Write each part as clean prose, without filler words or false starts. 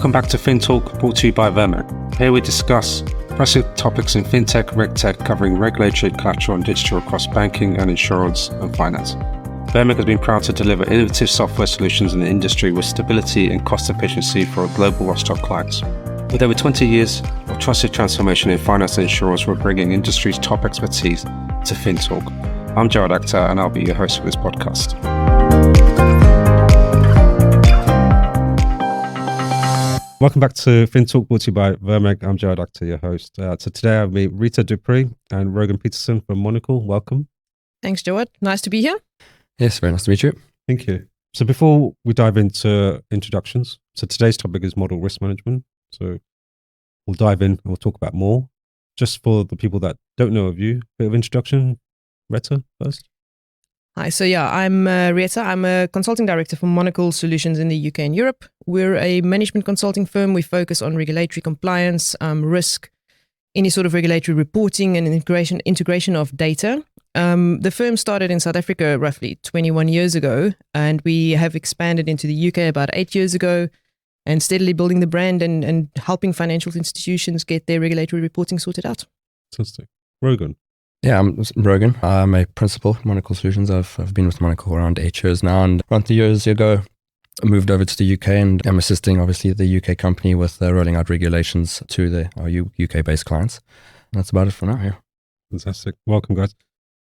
Welcome back to FinTalk, brought to you by Vermeer. Here we discuss pressing topics in fintech, regtech, covering regulatory, collateral and digital across banking and insurance and finance. Vermeer has been proud to deliver innovative software solutions in the industry with stability and cost efficiency for our global roster of clients. With over 20 years of trusted transformation in finance and insurance, we're bringing industry's top expertise to FinTalk. I'm Gerald Akhtar, and I'll be your host for this podcast. Welcome back to FinTalk, brought to you by Vermeer. I'm Gerald Akhtar, your host. So today I have me Rheta and Rogan Pietersen from Monocle. Welcome. Thanks, Gerald. Nice to be here. Yes, very nice to meet you. Thank you. So before we dive into introductions, so today's topic is model risk management. So we'll dive in and we'll talk about more. Just for the people that don't know of you, a bit of introduction. Rheta first. Hi, I'm Rheta. I'm a consulting director for Monocle Solutions in the UK and Europe. We're a management consulting firm. We focus on regulatory compliance, risk, any sort of regulatory reporting and integration of data. The firm started in South Africa roughly 21 years ago, and we have expanded into the UK about 8 years ago and steadily building the brand and helping financial institutions get their regulatory reporting sorted out. Fantastic. Rogan. Yeah, I'm Rogan. I'm a principal at Monocle Solutions. I've been with Monocle around 8 years now, and around 3 years ago, I moved over to the UK and I'm assisting, obviously, the UK company with rolling out regulations to our UK-based clients. And that's about it for now, yeah. Fantastic. Welcome, guys.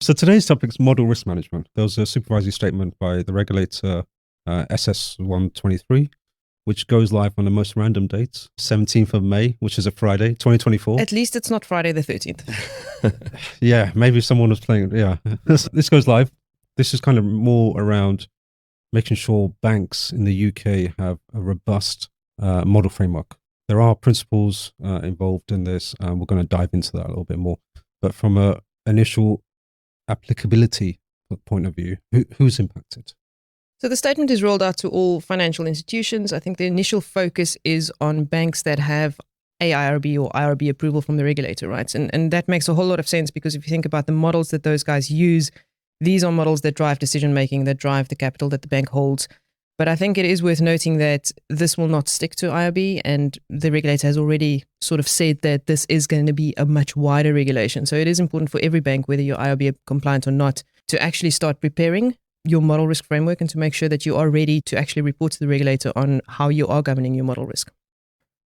So today's topic is model risk management. There was a supervisory statement by the regulator SS123, which goes live on the most random date, 17th of May, which is a Friday, 2024. At least it's not Friday the 13th. Yeah, maybe someone was playing. Yeah, this goes live. This is kind of more around making sure banks in the UK have a robust model framework. There are principles involved in this, and we're going to dive into that a little bit more. But from an initial applicability point of view, who's impacted? So the statement is rolled out to all financial institutions. I think the initial focus is on banks that have AIRB or IRB approval from the regulator, right? And that makes a whole lot of sense because if you think about the models that those guys use, these are models that drive decision-making, that drive the capital that the bank holds. But I think it is worth noting that this will not stick to IRB, and the regulator has already sort of said that this is going to be a much wider regulation. So it is important for every bank, whether you're IRB compliant or not, to actually start preparing your model risk framework and to make sure that you are ready to actually report to the regulator on how you are governing your model risk.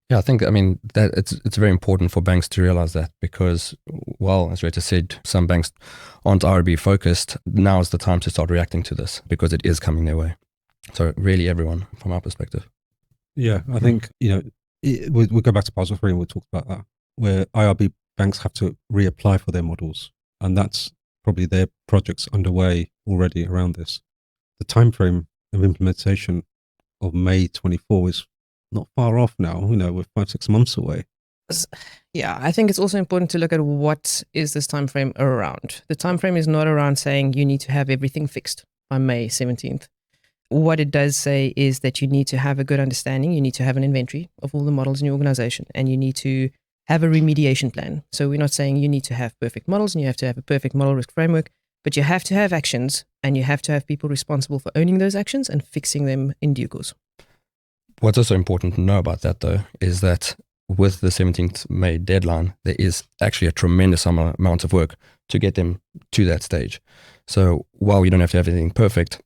Yeah, that it's very important for banks to realize that because, well, as Rheta said, some banks aren't IRB focused. Now is the time to start reacting to this because it is coming their way. So really everyone from our perspective. Yeah, I think, we'll go back to Basel III and we'll talk about that, where IRB banks have to reapply for their models. And that's probably their projects underway already around this. The timeframe of implementation of May 24 is not far off now. We're 5-6 months away. Yeah, I think it's also important to look at what is this time frame around. The time frame is not around saying you need to have everything fixed by May 17th. What it does say is that you need to have a good understanding, you need to have an inventory of all the models in your organization, and you need to have a remediation plan. So we're not saying you need to have perfect models and you have to have a perfect model risk framework, but you have to have actions and you have to have people responsible for owning those actions and fixing them in due course. What's also important to know about that, though, is that with the 17th May deadline, there is actually a tremendous amount of work to get them to that stage. So while you don't have to have everything perfect,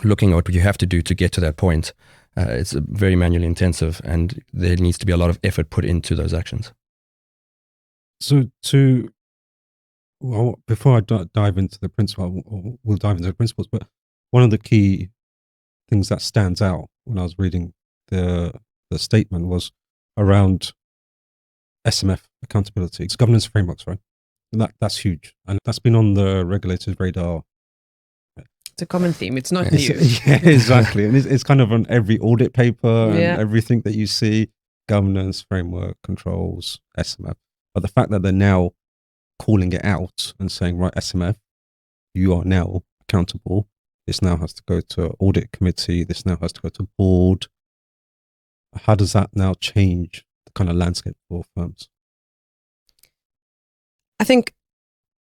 looking at what you have to do to get to that point, it's very manually intensive and there needs to be a lot of effort put into those actions. So before I dive into the principle, we'll dive into the principles, but one of the key things that stands out when I was reading the statement was around SMF accountability. It's governance frameworks, right? And that's huge. And that's been on the regulator's radar. It's a common theme. It's not new. Yeah, exactly. And it's kind of on every audit paper and everything that you see, governance, framework, controls, SMF. But the fact that they're now calling it out and saying, right, SMF, you are now accountable. This now has to go to audit committee. This now has to go to board. How does that now change the kind of landscape for firms? I think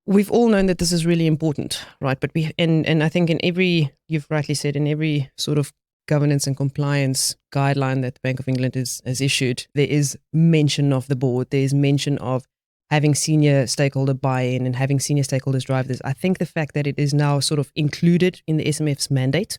we've all known that this is really important, right? But and I think in every, you've rightly said, in every sort of governance and compliance guideline that the Bank of England has issued, there is mention of the board. There is mention of having senior stakeholder buy-in and having senior stakeholders drive this. I think the fact that it is now sort of included in the SMF's mandate,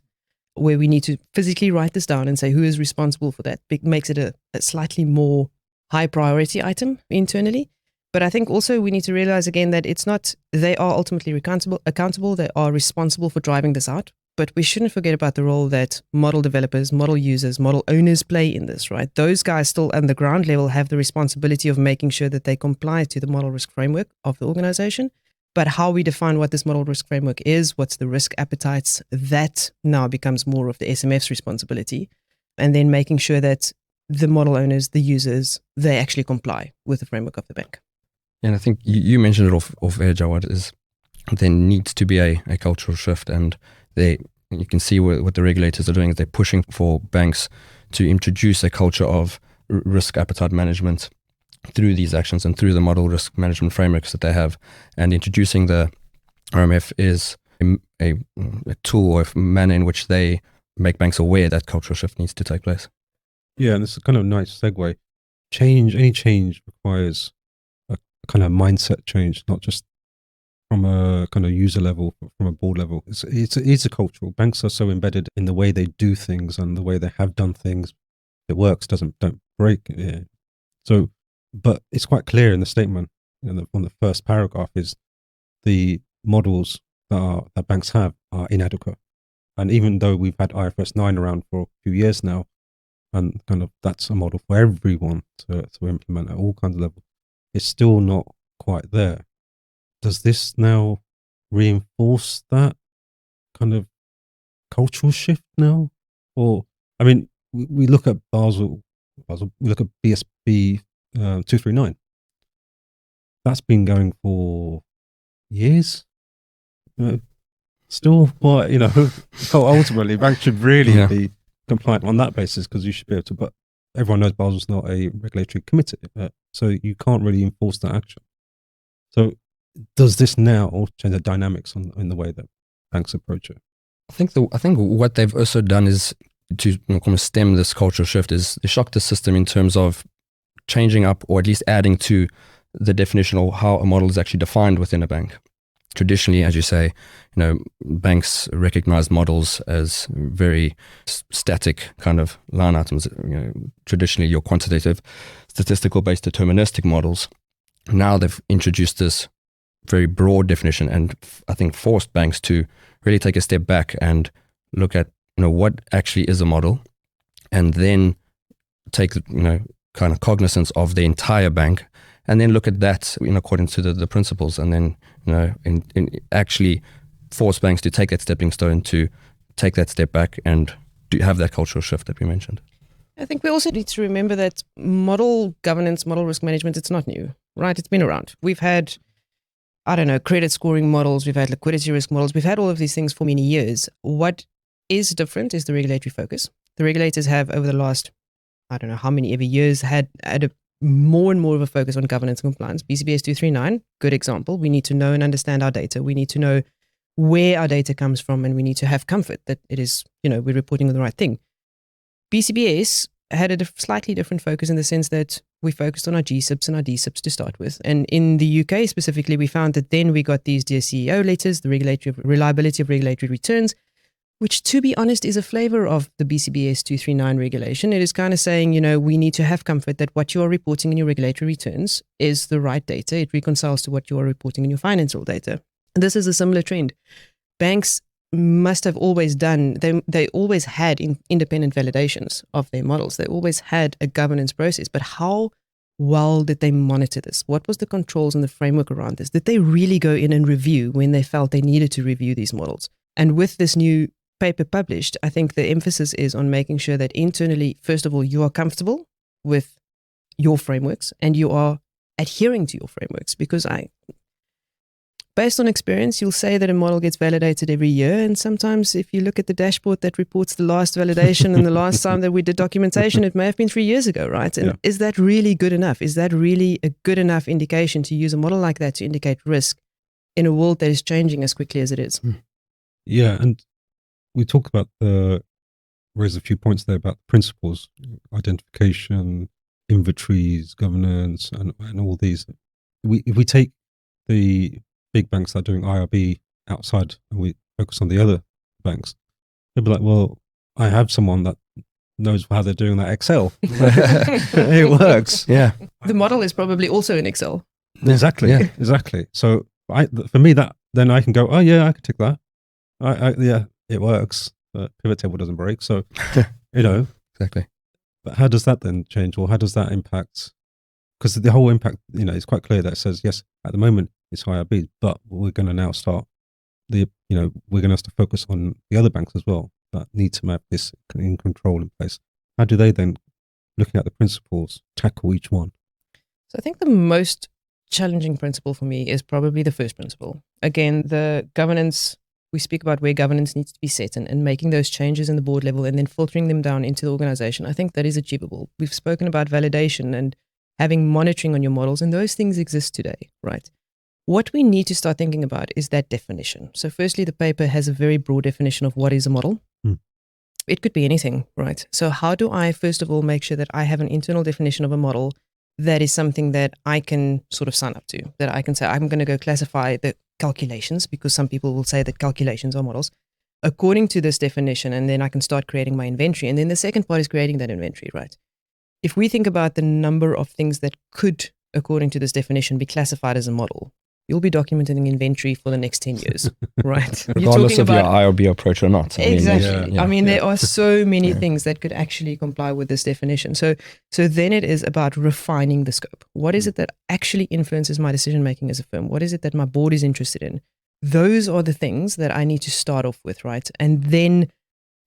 where we need to physically write this down and say who is responsible for that, makes it a slightly more high priority item internally. But I think also we need to realize again that it's not, they are ultimately accountable, they are responsible for driving this out. But we shouldn't forget about the role that model developers, model users, model owners play in this, right? Those guys still at the ground level have the responsibility of making sure that they comply to the model risk framework of the organization. But how we define what this model risk framework is, what's the risk appetites, that now becomes more of the SMF's responsibility. And then making sure that the model owners, the users, they actually comply with the framework of the bank. And I think you mentioned it off air, Jawad, is there needs to be a cultural shift, and you can see what the regulators are doing is they're pushing for banks to introduce a culture of risk appetite management through these actions and through the model risk management frameworks that they have. And introducing the RMF is a tool or a manner in which they make banks aware that cultural shift needs to take place. Yeah, and it's a kind of nice segue. Any change requires a kind of mindset change, not just from a kind of user level, from a board level. It's a cultural. Banks are so embedded in the way they do things and the way they have done things. It works, don't break. Yeah. So, but it's quite clear in the statement, on the first paragraph, is the models that banks have are inadequate. And even though we've had IFRS 9 around for a few years now, and kind of that's a model for everyone to implement at all kinds of levels, it's still not quite there. Does this now reinforce that kind of cultural shift now? Or, I mean, we look at Basel, we look at BSB 239. That's been going for years. Still quite, ultimately, banks should really be compliant on that basis, because you should be able to, but everyone knows Basel's not a regulatory committee, so you can't really enforce that action. So does this now change the dynamics in the way that banks approach it? I think what they've also done is to kind of stem this cultural shift is they shocked the system in terms of changing up, or at least adding to the definition of how a model is actually defined within a bank. Traditionally, as you say, banks recognize models as very static kind of line items. Traditionally, your quantitative, statistical-based deterministic models. Now they've introduced this very broad definition, and I think forced banks to really take a step back and look at what actually is a model, and then take kind of cognizance of the entire bank, and then look at that in accordance to the principles, and then in actually force banks to take that stepping stone, to take that step back and to have that cultural shift that we mentioned. I think we also need to remember that model governance, model risk management, it's not new, right? It's been around. We've had, credit scoring models, we've had liquidity risk models, we've had all of these things for many years. What is different is the regulatory focus. The regulators have, over the last, how many ever years, had a more and more of a focus on governance and compliance. BCBS 239, good example. We need to know and understand our data. We need to know where our data comes from, and we need to have comfort that it is, we're reporting on the right thing. BCBS had a slightly different focus in the sense that we focused on our GSIPs and our DSIPs to start with. And in the UK specifically, we found that then we got these Dear CEO letters, the reliability of regulatory returns, which, to be honest, is a flavor of the BCBS 239 regulation. It is kind of saying, we need to have comfort that what you are reporting in your regulatory returns is the right data. It reconciles to what you are reporting in your financial data. And this is a similar trend. Banks must have always done, they always had independent validations of their models. They always had a governance process. But how well did they monitor this? What was the controls and the framework around this? Did they really go in and review when they felt they needed to review these models? And with this new paper published, I think the emphasis is on making sure that internally, first of all, you are comfortable with your frameworks and you are adhering to your frameworks. Because based on experience, you'll say that a model gets validated every year. And sometimes if you look at the dashboard that reports the last validation and the last time that we did documentation, it may have been 3 years ago, right? And is that really good enough? Is that really a good enough indication to use a model like that to indicate risk in a world that is changing as quickly as it is? Yeah, and we talk about the raised a few points there about the principles, identification, inventories, governance, and all these. If we take the big banks that are doing IRB outside and we focus on the other banks, they'll be like, well, I have someone that knows how they're doing that Excel. It works. Yeah. The model is probably also in Excel. Exactly. Yeah. Exactly. So for me, that then I can go, oh yeah, I can tick that. Yeah, it works. Pivot table doesn't break. So, Exactly. But how does that then change, or how does that impact? Because the whole impact, it's quite clear that it says, yes, at the moment it's IRB, but we're going to now start we're going to have to focus on the other banks as well that need to have this in control in place. How do they then, looking at the principles, tackle each one? So I think the most challenging principle for me is probably the first principle. Again, the governance, we speak about where governance needs to be set and making those changes in the board level and then filtering them down into the organization. I think that is achievable. We've spoken about validation and having monitoring on your models, and those things exist today, right? What we need to start thinking about is that definition. So firstly, the paper has a very broad definition of what is a model. It could be anything, right? So how do I, first of all, make sure that I have an internal definition of a model that is something that I can sort of sign up to, that I can say, I'm going to go classify the calculations, because some people will say that calculations are models, according to this definition, and then I can start creating my inventory. And then the second part is creating that inventory, right? If we think about the number of things that could, according to this definition, be classified as a model, you'll be documenting inventory for the next 10 years, right? Regardless of your IRB approach or not. Exactly. I mean, there are so many things that could actually comply with this definition. So then it is about refining the scope. What is it that actually influences my decision-making as a firm? What is it that my board is interested in? Those are the things that I need to start off with, right? And then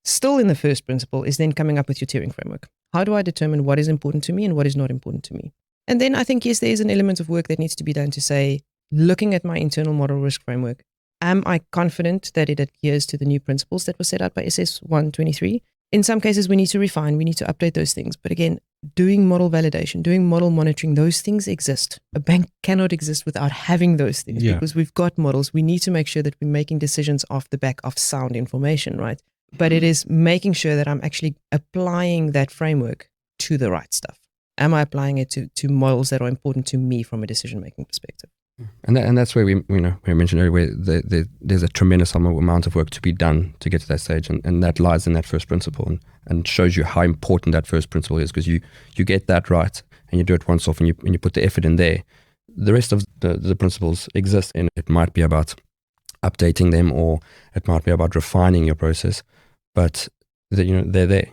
still in the first principle is then coming up with your tiering framework. How do I determine what is important to me and what is not important to me? And then I think, yes, there is an element of work that needs to be done to say, looking at my internal model risk framework, am I confident that it adheres to the new principles that were set out by SS123? In some cases, we need to refine, we need to update those things. But again, doing model validation, doing model monitoring, those things exist. A bank cannot exist without having those things, because we've got models. We need to make sure that we're making decisions off the back of sound information, right? But it is making sure that I'm actually applying that framework to the right stuff. Am I applying it to models that are important to me from a decision-making perspective? And that's where we mentioned earlier, there's a tremendous amount of work to be done to get to that stage, and that lies in that first principle, and shows you how important that first principle is, because you get that right and you do it once off, and you put the effort in there. The rest of the principles exist, and it might be about updating them, or it might be about refining your process, but they're there.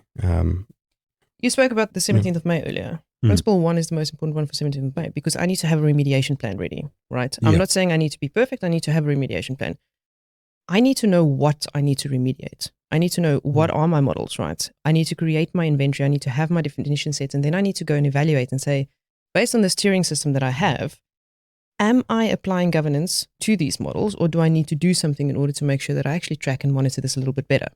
You spoke about the 17th of May earlier. Principle 1 is the most important one for 17th of May, because I need to have a remediation plan ready, right? I'm not saying I need to be perfect. I need to have a remediation plan. I need to know what I need to remediate. I need to know what are my models, right? I need to create my inventory. I need to have my definition sets, and then I need to go and evaluate and say, based on this tiering system that I have, am I applying governance to these models, or do I need to do something in order to make sure that I actually track and monitor this a little bit better?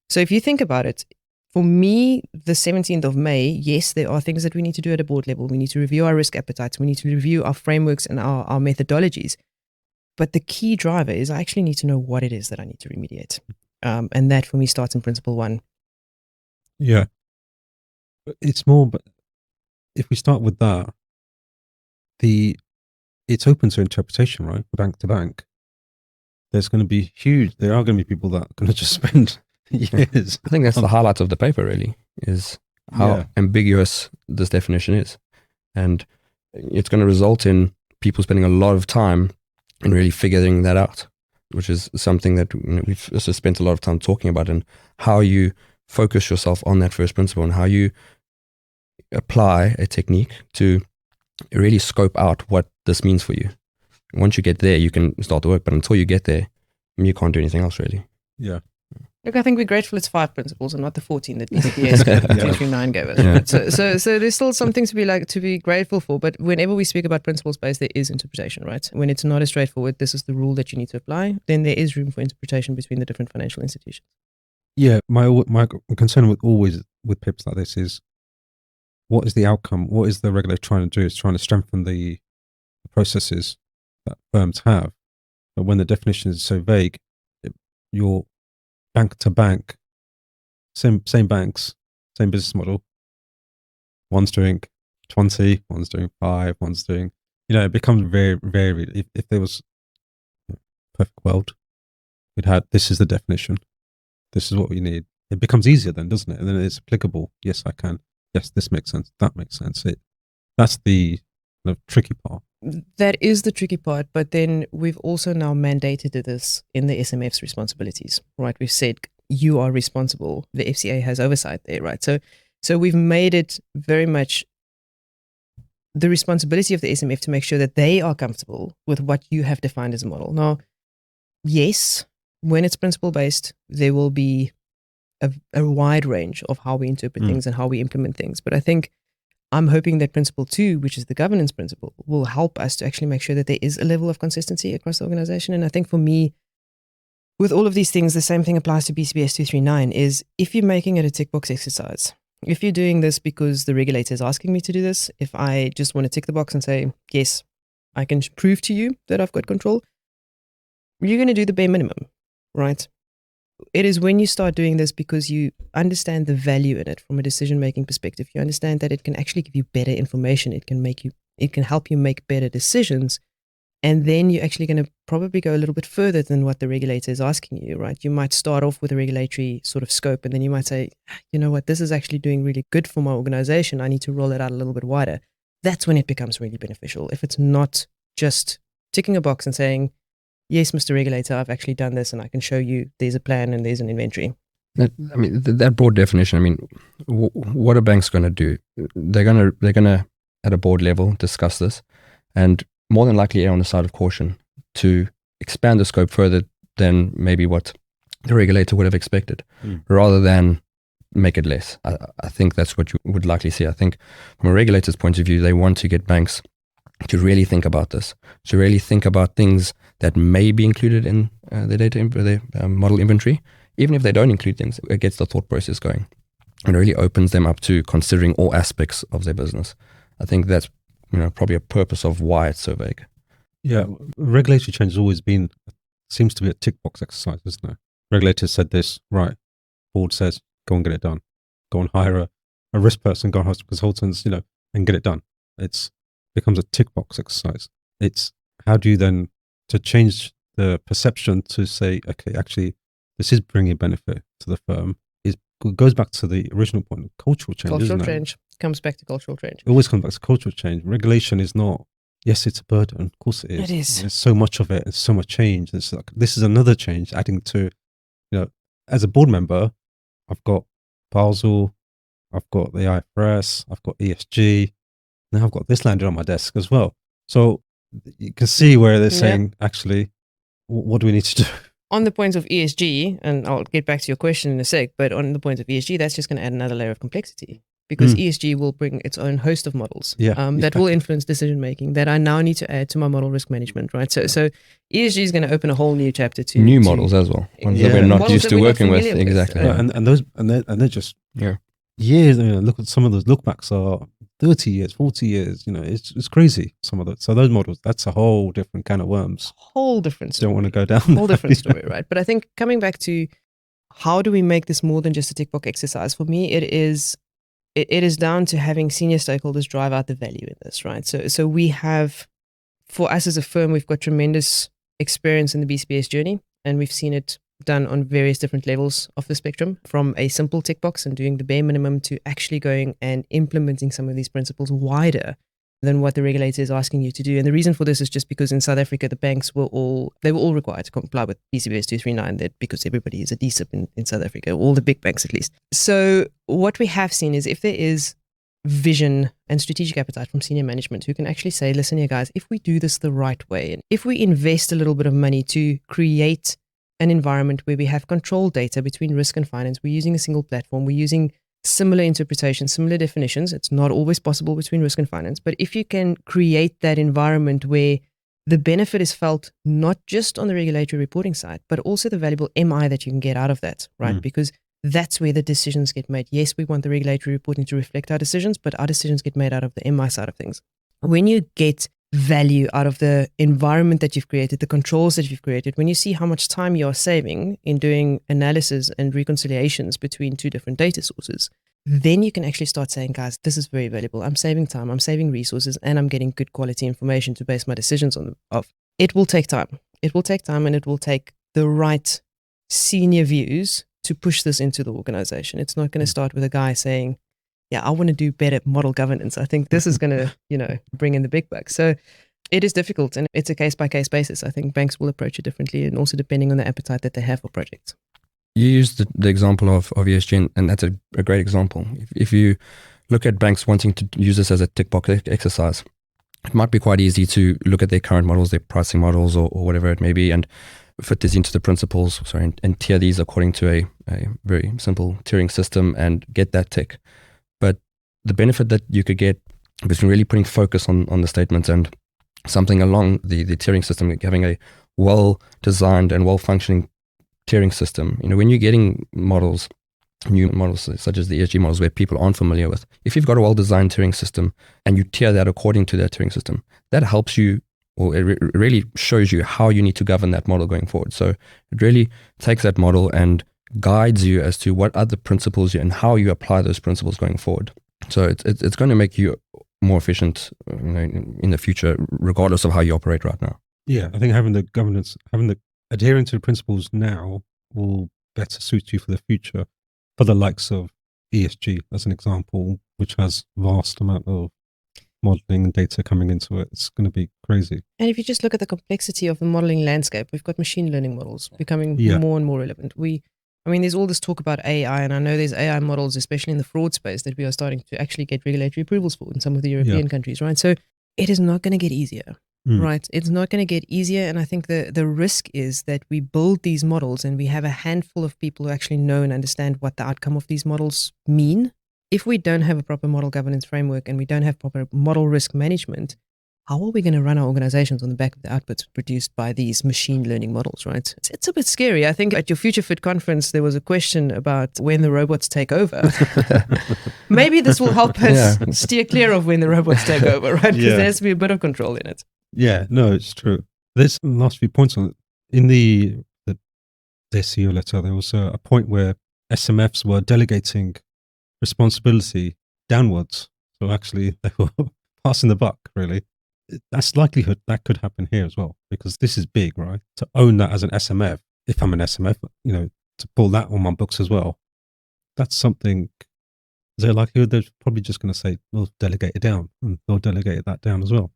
So if you think about it, for me, the 17th of May, yes, there are things that we need to do at a board level. We need to review our risk appetites. We need to review our frameworks and our methodologies. But the key driver is I actually need to know what it is that I need to remediate. And that for me starts in principle 1. Yeah. It's more, but if we start with that, it's open to interpretation, right? Bank to bank. There are going to be people that are going to just spend years. I think that's the highlight of the paper, really, is how ambiguous this definition is. And it's going to result in people spending a lot of time in really figuring that out, which is something that we've also spent a lot of time talking about, and how you focus yourself on that first principle and how you apply a technique to really scope out what this means for you. Once you get there, you can start the work, but until you get there, you can't do anything else, really. Yeah. Look, I think we're grateful it's 5 principles and not the 14 that BCPS 239 gave us. Yeah. So there's still something to be grateful for. But whenever we speak about principles based, there is interpretation, right? When it's not as straightforward, this is the rule that you need to apply, then there is room for interpretation between the different financial institutions. Yeah, my concern with PIPs like this is, what is the outcome? What is the regulator trying to do? It's trying to strengthen the processes that firms have. But when the definition is so vague, your bank to bank same banks, same business model. One's doing 20, one's doing 5, one's doing, it becomes very varied. If there was a perfect world, this is the definition. This is what we need. It becomes easier then, doesn't it? And then it's applicable. Yes, I can. Yes, this makes sense. That makes sense. That's the tricky part. That is the tricky part. But then we've also now mandated this in the SMF's responsibilities, right? We've said you are responsible. The FCA has oversight there, right? So we've made it very much the responsibility of the SMF to make sure that they are comfortable with what you have defined as a model. Now, yes, when it's principle-based, there will be a wide range of how we interpret things and how we implement things. But I think I'm hoping that principle 2, which is the governance principle, will help us to actually make sure that there is a level of consistency across the organization. And I think for me, with all of these things, the same thing applies to BCBS 239 is if you're making it a tick box exercise, if you're doing this because the regulator is asking me to do this, if I just want to tick the box and say, yes, I can prove to you that I've got control, you're going to do the bare minimum, right? It is when you start doing this because you understand the value in it from a decision-making perspective. You understand that it can actually give you better information. It can help you make better decisions. And then you're actually going to probably go a little bit further than what the regulator is asking you, right? You might start off with a regulatory sort of scope, and then you might say, you know what, this is actually doing really good for my organization. I need to roll it out a little bit wider. That's when it becomes really beneficial. If it's not just ticking a box and saying, yes, Mr. Regulator, I've actually done this and I can show you there's a plan and there's an inventory. That broad definition, what are banks going to do? They're going to, at a board level, discuss this and more than likely err on the side of caution to expand the scope further than maybe what the regulator would have expected, rather than make it less. I think that's what you would likely see. I think from a regulator's point of view, they want to get banks to really think about this, to really think about things that may be included in their model inventory. Even if they don't include things, it gets the thought process going and really opens them up to considering all aspects of their business. I think that's probably a purpose of why it's so vague. Yeah, regulatory change has always seems to be a tick box exercise, isn't it? Regulators said this, right? Board says, go and get it done. Go and hire a risk person, go and hire some consultants, and get it done. It becomes a tick box exercise. It's how do you then to change the perception to say, okay, actually, this is bringing benefit to the firm. It goes back to the original point of cultural change. Cultural change comes back to cultural change. It always comes back to cultural change. Regulation is not. Yes, it's a burden. Of course, it is. It is. There's so much of it. There's so much change. It's like this is another change adding to, as a board member, I've got Basel, I've got the IFRS, I've got ESG. Now I've got this landed on my desk as well. So you can see where they're saying, actually, what do we need to do? On the points of ESG, and I'll get back to your question in a sec, but on the point of ESG, that's just going to add another layer of complexity because ESG will bring its own host of models that will influence decision making that I now need to add to my model risk management, right? So ESG is going to open a whole new chapter to new models as well, ones that we're not used to working with. Exactly, and they're just years. Look at some of those lookbacks are 30 years, 40 years. It's crazy. Some of those. So those models, that's a whole different can of worms. Whole different story. Don't want to go down. Whole different story, right? But I think coming back to how do we make this more than just a tick box exercise? For me, it is down to having senior stakeholders drive out the value in this, right? So we have, for us as a firm, we've got tremendous experience in the BCBS journey, and we've seen it done on various different levels of the spectrum, from a simple tick box and doing the bare minimum to actually going and implementing some of these principles wider than what the regulator is asking you to do. And the reason for this is just because in South Africa, the banks were all required to comply with BCBS 239, because everybody is a DSIP in South Africa, all the big banks at least. So what we have seen is if there is vision and strategic appetite from senior management who can actually say, listen here guys, if we do this the right way, and if we invest a little bit of money to create an environment where we have controlled data between risk and finance, we're using a single platform, we're using similar interpretations, similar definitions. It's not always possible between risk and finance, but if you can create that environment where the benefit is felt not just on the regulatory reporting side, but also the valuable MI that you can get out of that, right? Because that's where the decisions get made. Yes, we want the regulatory reporting to reflect our decisions, but our decisions get made out of the MI side of things. When you get value out of the environment that you've created, the controls that you've created, when you see how much time you're saving in doing analysis and reconciliations between two different data sources, then you can actually start saying, guys, this is very valuable. I'm saving time, I'm saving resources, and I'm getting good quality information to base my decisions on. It will take time. It will take time, and it will take the right senior views to push this into the organization. It's not going to start with a guy saying, yeah, I want to do better model governance. I think this is going to, bring in the big bucks. So it is difficult, and it's a case-by-case basis. I think banks will approach it differently, and also depending on the appetite that they have for projects. You used the example of ESG, and that's a great example. If you look at banks wanting to use this as a tick box exercise, it might be quite easy to look at their current models, their pricing models, or whatever it may be, and fit this into the principles, and tier these according to a very simple tiering system and get that tick. But the benefit that you could get between really putting focus on the statements and something along the tiering system, having a well-designed and well-functioning tiering system. When you're getting models, new models such as the ESG models where people aren't familiar with, if you've got a well-designed tiering system and you tier that according to that tiering system, that helps you, or it really shows you how you need to govern that model going forward. So it really takes that model and guides you as to what are the principles and how you apply those principles going forward. So it's going to make you more efficient in the future, regardless of how you operate right now. Yeah, I think having the governance, adhering to the principles now will better suit you for the future. For the likes of ESG, as an example, which has vast amount of modeling and data coming into it, it's going to be crazy. And if you just look at the complexity of the modeling landscape, we've got machine learning models becoming more and more relevant. There's all this talk about AI, and I know there's AI models, especially in the fraud space, that we are starting to actually get regulatory approvals for in some of the European countries, right? So it is not going to get easier. Right. It's not going to get easier. And I think the risk is that we build these models and we have a handful of people who actually know and understand what the outcome of these models mean. If we don't have a proper model governance framework and we don't have proper model risk management, how are we going to run our organizations on the back of the outputs produced by these machine learning models, right? It's a bit scary. I think at your Future Fit conference, there was a question about when the robots take over. Maybe this will help us steer clear of when the robots take over, right? Because there has to be a bit of control in it. Yeah, no, it's true. There's last few points on it. In the CEO letter, there was a point where SMFs were delegating responsibility downwards. So actually, they were passing the buck, really. That's likelihood that could happen here as well, because this is big, right? To own that as an SMF, if I'm an SMF, to pull that on my books as well, that's something. Is there a likelihood they're probably just going to say, we'll delegate it down, and they'll delegate that down as well?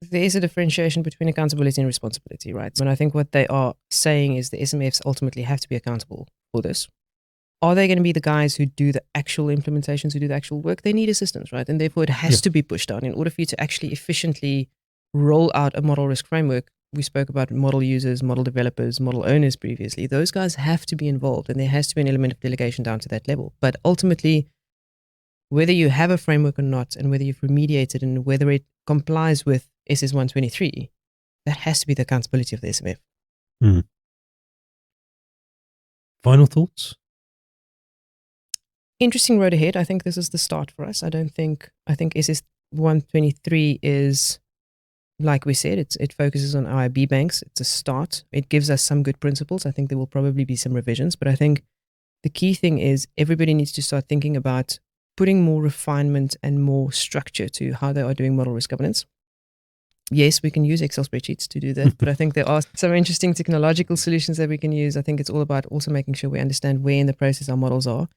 There is a differentiation between accountability and responsibility, right? And I think what they are saying is the SMFs ultimately have to be accountable for this. Are they going to be the guys who do the actual implementations, who do the actual work? They need assistance, right? And therefore it has to be pushed down in order for you to actually efficiently roll out a model risk framework. We spoke about model users, model developers, model owners previously. Those guys have to be involved, and there has to be an element of delegation down to that level. But ultimately, whether you have a framework or not, and whether you've remediated and whether it complies with SS123, that has to be the accountability of the SMF. Final thoughts? Interesting road ahead. I think this is the start for us. I think SS123 is, like we said, it focuses on IRB banks. It's a start. It gives us some good principles. I think there will probably be some revisions, but I think the key thing is everybody needs to start thinking about putting more refinement and more structure to how they are doing model risk governance. Yes, we can use Excel spreadsheets to do that, but I think there are some interesting technological solutions that we can use. I think it's all about also making sure we understand where in the process our models are.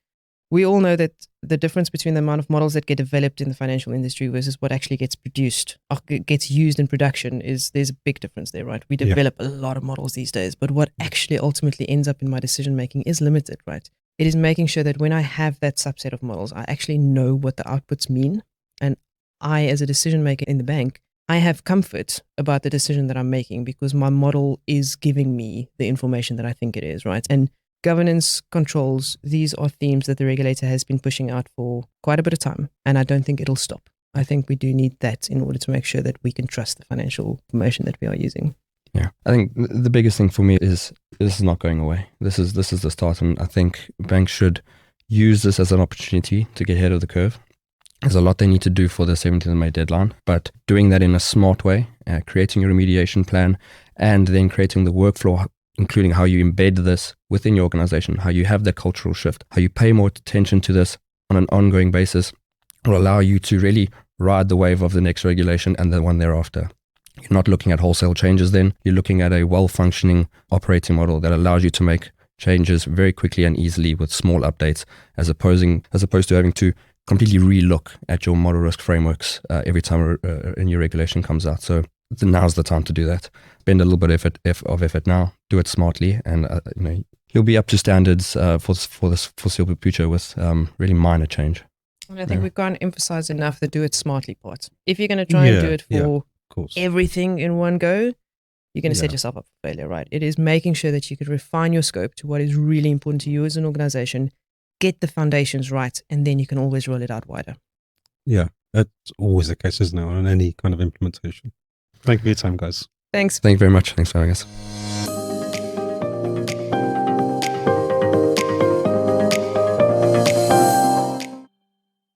We all know that the difference between the amount of models that get developed in the financial industry versus what actually gets produced or gets used in production there's a big difference there, right? We develop a lot of models these days, but what actually ultimately ends up in my decision making is limited, right? It is making sure that when I have that subset of models, I actually know what the outputs mean. And I, as a decision maker in the bank, I have comfort about the decision that I'm making because my model is giving me the information that I think it is, right? And governance, controls, these are themes that the regulator has been pushing out for quite a bit of time, and I don't think it'll stop. I think we do need that in order to make sure that we can trust the financial information that we are using. Yeah, I think the biggest thing for me is this is not going away. This is the start, and I think banks should use this as an opportunity to get ahead of the curve. There's a lot they need to do for the 17th of May deadline, but doing that in a smart way, creating a remediation plan, and then creating the workflow, including how you embed this within your organization, how you have that cultural shift, how you pay more attention to this on an ongoing basis, will allow you to really ride the wave of the next regulation and the one thereafter. You're not looking at wholesale changes then. You're looking at a well-functioning operating model that allows you to make changes very quickly and easily with small updates, as opposed to having to completely relook at your model risk frameworks every time a new regulation comes out. So now's the time to do that. Spend a little bit of effort now. Do it smartly, and you'll be up to standards for this foreseeable future with really minor change. And I think we can't emphasize enough the do it smartly part. If you're going to try and do it for everything in one go, you're going to set yourself up for failure, right? It is making sure that you could refine your scope to what is really important to you as an organization, get the foundations right, and then you can always roll it out wider. Yeah, that's always the case, isn't it, on any kind of implementation. Thank you for your time, guys. Thanks. Thank you very much. Thanks for having us.